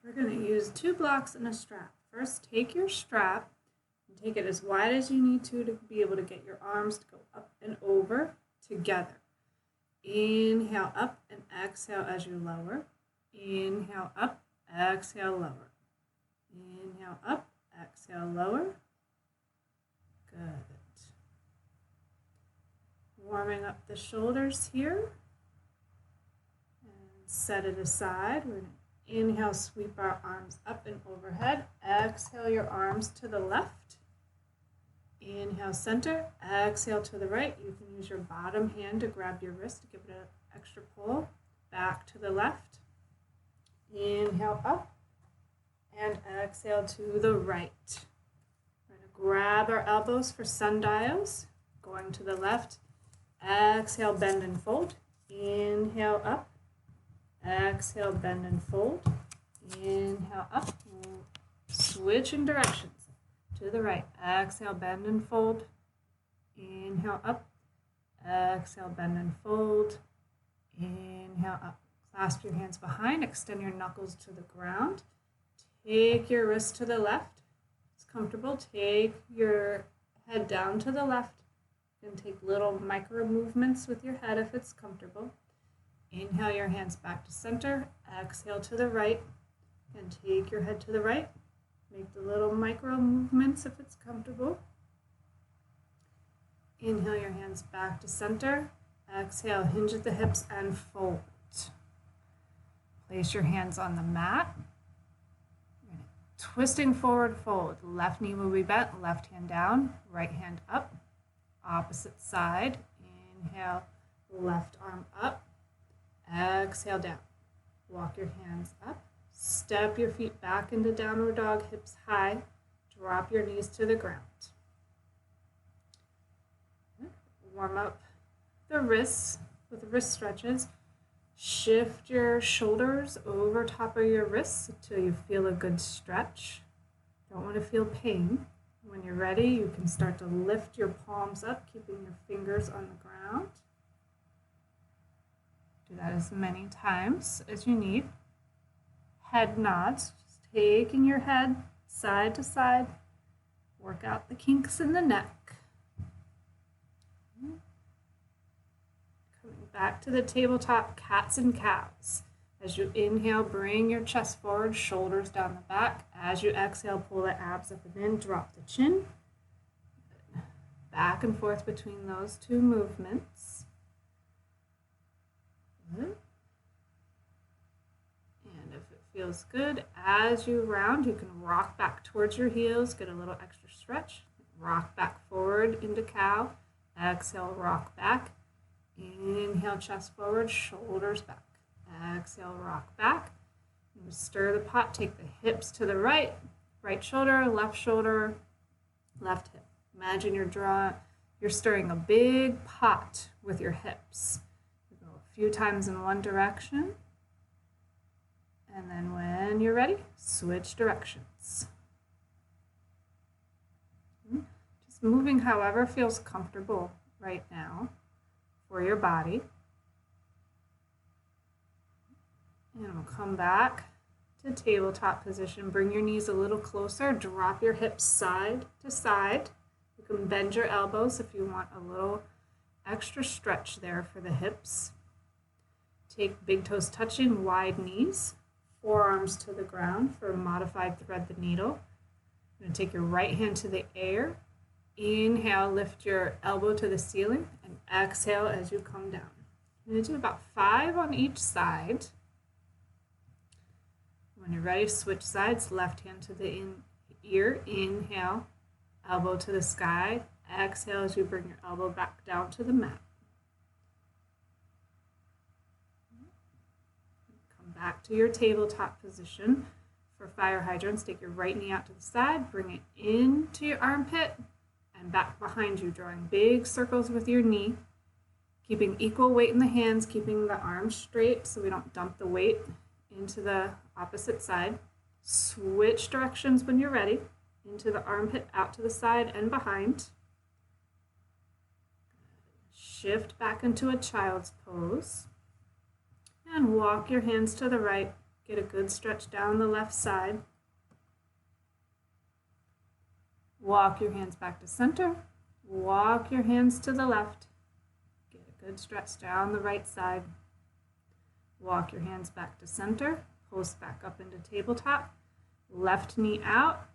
We're going to use 2 blocks and a strap. First, take your strap and take it as wide as you need to be able to get your arms to go up and over together. Inhale up and exhale as you lower. Inhale up, exhale, lower. Inhale up, exhale, lower. Good. Warming up the shoulders here. And set it aside. We're going to inhale, sweep our arms up and overhead. Exhale your arms to the left. Inhale, center. Exhale to the right. You can use your bottom hand to grab your wrist to give it an extra pull. Back to the left. Inhale up. And exhale to the right. We're going to grab our elbows for sundials. Going to the left. Exhale, bend and fold. Inhale up. Exhale, bend and fold. Inhale up. Switching directions. To the right. Exhale, bend and fold. Inhale up. Exhale, bend and fold. Inhale up. Clasp your hands behind. Extend your knuckles to the ground. Take your wrist to the left. It's comfortable. Take your head down to the left. And take little micro movements with your head if it's comfortable. Inhale your hands back to center. Exhale to the right. And take your head to the right. Make the little micro movements if it's comfortable. Inhale your hands back to center. Exhale, hinge at the hips and fold. Place your hands on the mat. Twisting forward fold. Left knee will be bent, left hand down, right hand up. Opposite side. Inhale, left arm up. Exhale down. Walk your hands up. Step your feet back into downward dog, hips high. Drop your knees to the ground. Warm up the wrists with wrist stretches. Shift your shoulders over top of your wrists until you feel a good stretch. Don't want to feel pain. When you're ready, you can start to lift your palms up, keeping your fingers on the ground. Do that as many times as you need. Head nods, just taking your head side to side. Work out the kinks in the neck. Coming back to the tabletop, cats and cows. As you inhale, bring your chest forward, shoulders down the back. As you exhale, pull the abs up and in, drop the chin. Back and forth between those two movements. Good. And if it feels good, as you round, you can rock back towards your heels, get a little extra stretch. Rock back forward into cow. Exhale, rock back. Inhale, chest forward, shoulders back. Exhale, rock back. And stir the pot, take the hips to the right. Right shoulder, left hip. Imagine you're stirring a big pot with your hips. You go a few times in one direction. And then when you're ready, switch directions. Just moving however feels comfortable right now for your body. And we'll come back to tabletop position. Bring your knees a little closer. Drop your hips side to side. You can bend your elbows if you want a little extra stretch there for the hips. Take big toes touching, wide knees. Forearms to the ground for a modified thread the needle. You're going to take your right hand to the air. Inhale, lift your elbow to the ceiling, and exhale as you come down. You're going to do about 5 on each side. When you're ready, switch sides. Left hand to the ear. Inhale, elbow to the sky. Exhale as you bring your elbow back down to the mat. Back to your tabletop position. For fire hydrants, take your right knee out to the side, bring it into your armpit and back behind you, drawing big circles with your knee, keeping equal weight in the hands, keeping the arms straight so we don't dump the weight into the opposite side. Switch directions when you're ready, into the armpit, out to the side and behind. Shift back into a child's pose. And walk your hands to the right. Get a good stretch down the left side. Walk your hands back to center. Walk your hands to the left. Get a good stretch down the right side. Walk your hands back to center. Post back up into tabletop. Left knee out.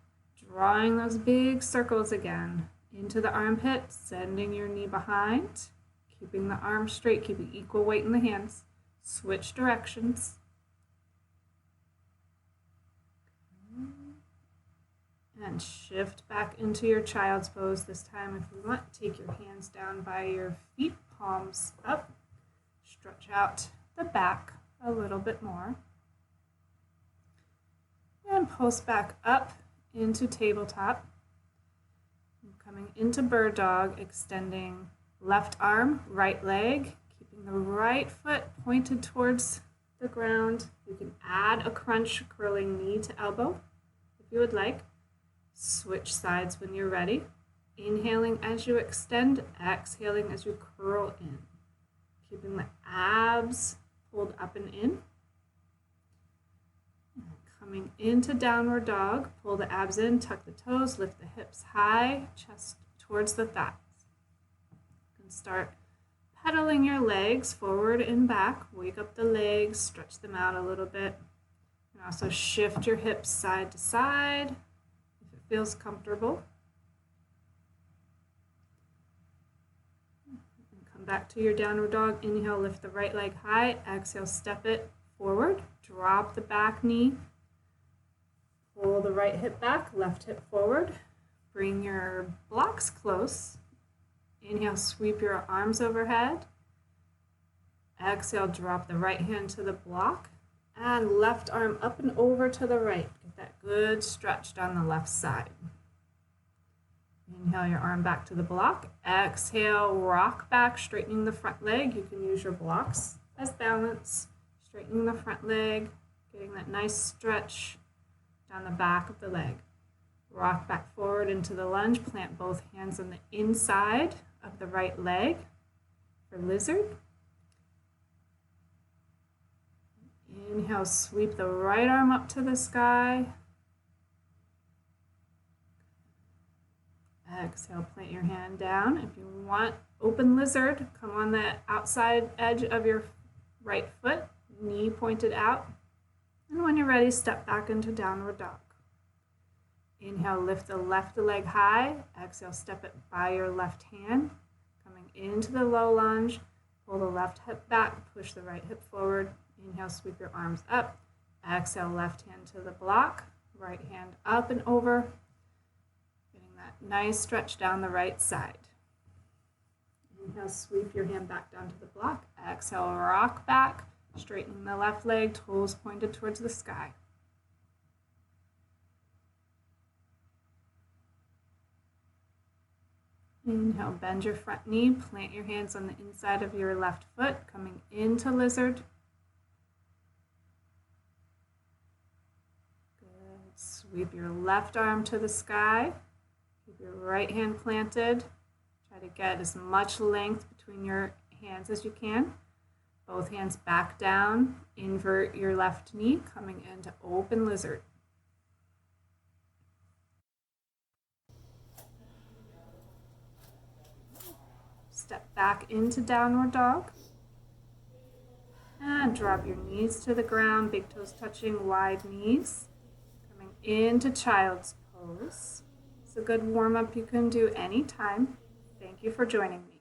Drawing those big circles again into the armpit, sending your knee behind. Keeping the arms straight, keeping equal weight in the hands. Switch directions. And shift back into your child's pose. This time, if you want, take your hands down by your feet, palms up. Stretch out the back a little bit more. And post back up into tabletop. Coming into bird dog, extending left arm, right leg, keeping the right foot pointed towards the ground. You can add a crunch, curling knee to elbow if you would like. Switch sides when you're ready. Inhaling as you extend, exhaling as you curl in. Keeping the abs pulled up and in. Coming into downward dog, pull the abs in, tuck the toes, lift the hips high, chest towards the thighs. You can start pedaling your legs forward and back. Wake up the legs, stretch them out a little bit. You can also shift your hips side to side if it feels comfortable. And come back to your downward dog. Inhale, lift the right leg high. Exhale, step it forward. Drop the back knee. Pull the right hip back, left hip forward. Bring your blocks close. Inhale, sweep your arms overhead. Exhale, drop the right hand to the block. And left arm up and over to the right. Get that good stretch down the left side. Inhale your arm back to the block. Exhale, rock back, straightening the front leg. You can use your blocks as balance. Straightening the front leg, getting that nice stretch down the back of the leg. Rock back forward into the lunge. Plant both hands on the inside of the right leg for lizard. Inhale, sweep the right arm up to the sky. Exhale, plant your hand down. If you want open lizard, come on the outside edge of your right foot, knee pointed out. And when you're ready, step back into downward dog. Inhale, lift the left leg high. Exhale, step it by your left hand. Coming into the low lunge, pull the left hip back, push the right hip forward. Inhale, sweep your arms up. Exhale, left hand to the block, right hand up and over. Getting that nice stretch down the right side. Inhale, sweep your hand back down to the block. Exhale, rock back. Straightening the left leg, toes pointed towards the sky. Inhale, bend your front knee, plant your hands on the inside of your left foot, coming into lizard. Good. Sweep your left arm to the sky. Keep your right hand planted. Try to get as much length between your hands as you can. Both hands back down, invert your left knee, coming into open lizard. Step back into downward dog. And drop your knees to the ground, big toes touching, wide knees. Coming into child's pose. It's a good warm-up you can do anytime. Thank you for joining me.